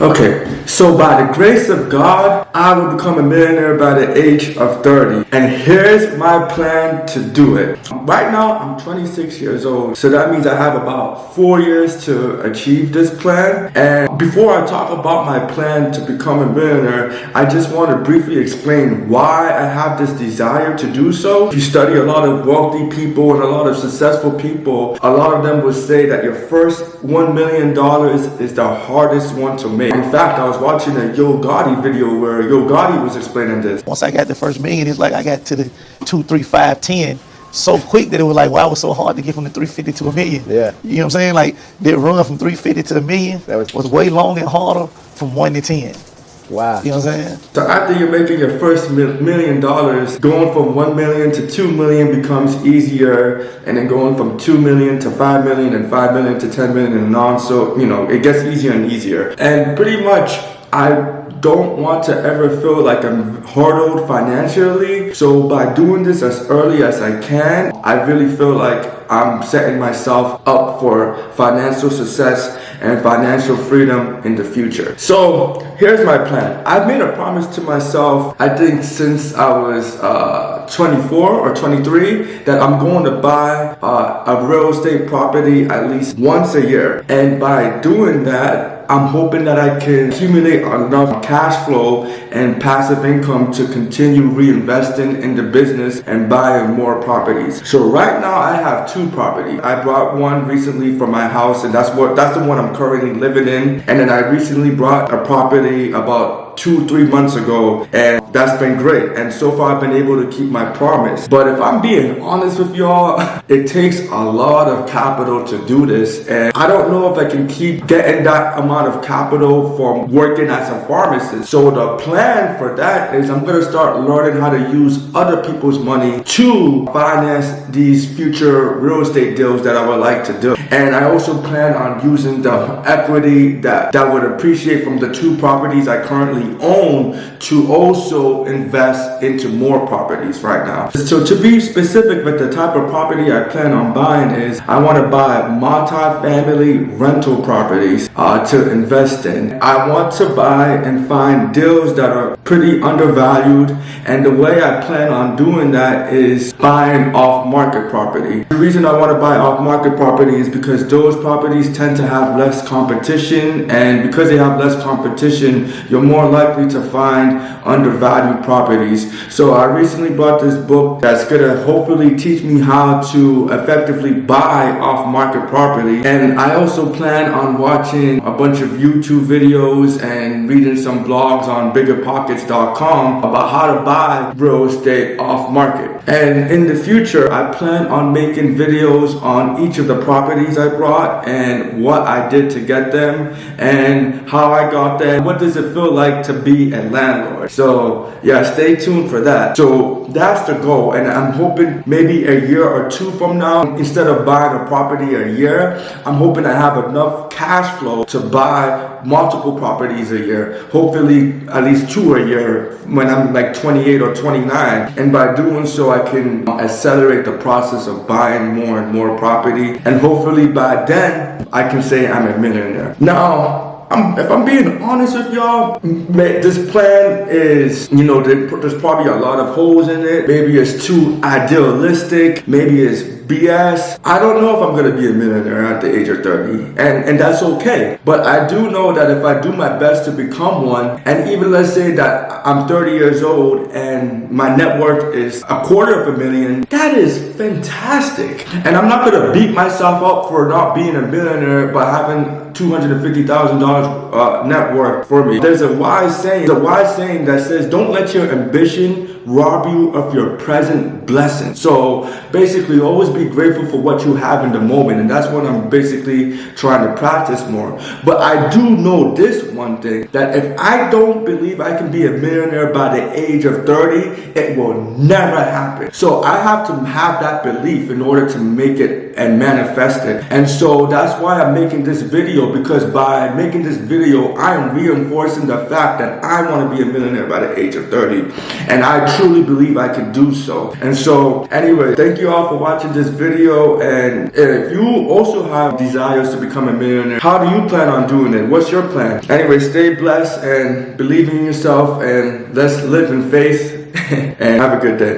Okay, so by the grace of God, I will become a millionaire by the age of 30. And here's my plan to do it. Right now, I'm 26 years old. So that means I have about 4 years to achieve this plan. And before I talk about my plan to become a millionaire, I just want to briefly explain why I have this desire to do so. If you study a lot of wealthy people and a lot of successful people, a lot of them will say that your first $1 million is the hardest one to make. In fact, I was watching a Yo Gotti video where Yo Gotti was explaining this. Once I got the first million, it's like I got to the 2, 3, 5, 10 so quick that it was like, wow, it was so hard to get from the 350 to a million. Yeah. You know what I'm saying? Like, the run from 350 to a million was way longer and harder from 1 to 10. Wow. You know what I'm saying? So after you're making your first $1 million, going from 1 million to 2 million becomes easier, and then going from 2 million to 5 million and 5 million to 10 million and on. So, it gets easier and easier. And pretty much, I don't want to ever feel like I'm hurdled financially. So by doing this as early as I can, I really feel like I'm setting myself up for financial success and financial freedom in the future. So here's my plan. I've made a promise to myself, I think since I was 24 or 23, that I'm going to buy a real estate property at least once a year. And by doing that, I'm hoping that I can accumulate enough cash flow and passive income to continue reinvesting in the business and buying more properties. So right now I have 2 properties. I bought one recently from my house, and that's the one I'm currently living in. And then I recently bought a property about 2-3 months ago, and that's been great. And so far I've been able to keep my promise. But if I'm being honest with y'all, it takes a lot of capital to do this, and I don't know if I can keep getting that amount of capital from working as a pharmacist. So the plan for that is I'm going to start learning how to use other people's money to finance these future real estate deals that I would like to do. And I also plan on using the equity that would appreciate from the 2 properties I currently own to also invest into more properties right now. So to be specific with the type of property I plan on buying is, I want to buy multi-family rental properties to invest in. I want to buy and find deals that are pretty undervalued, and the way I plan on doing that is buying off-market property. The reason I want to buy off-market property is because those properties tend to have less competition, and because they have less competition, you're more likely to find undervalued properties. So I recently bought this book that's gonna hopefully teach me how to effectively buy off-market property. And I also plan on watching a bunch of YouTube videos and reading some blogs on biggerpockets.com about how to buy real estate off-market. And in the future, I plan on making videos on each of the properties I bought and what I did to get them and how I got there. What does it feel like to be a landlord? So yeah, stay tuned for that. So that's the goal, and I'm hoping maybe a year or 2 from now, instead of buying a property a year, I'm hoping I have enough cash flow to buy multiple properties a year, hopefully at least 2 a year when I'm like 28 or 29. And by doing so, I can accelerate the process of buying more and more property, and hopefully by then I can say I'm a millionaire. Now, if I'm being honest with y'all, this plan is, there's probably a lot of holes in it. Maybe it's too idealistic. Maybe it's BS. I don't know if I'm going to be a millionaire at the age of 30, and that's okay. But I do know that if I do my best to become one, and even let's say that I'm 30 years old and my net worth is $250,000, that is fantastic. And I'm not going to beat myself up for not being a millionaire by having $250,000 net worth for me. There's a wise saying that says, don't let your ambition rob you of your present blessing. So basically, always be grateful for what you have in the moment, and that's what I'm basically trying to practice more. But I do know this one thing, that if I don't believe I can be a millionaire by the age of 30, it will never happen. So I have to have that belief in order to make it and manifest it. And so that's why I'm making this video, because by making this video, I am reinforcing the fact that I want to be a millionaire by the age of 30. And I truly believe I can do so. And so anyway, thank you all for watching this video, and if you also have desires to become a millionaire, how do you plan on doing it? What's your plan? Anyway, stay blessed and believe in yourself, and let's live in faith and have a good day.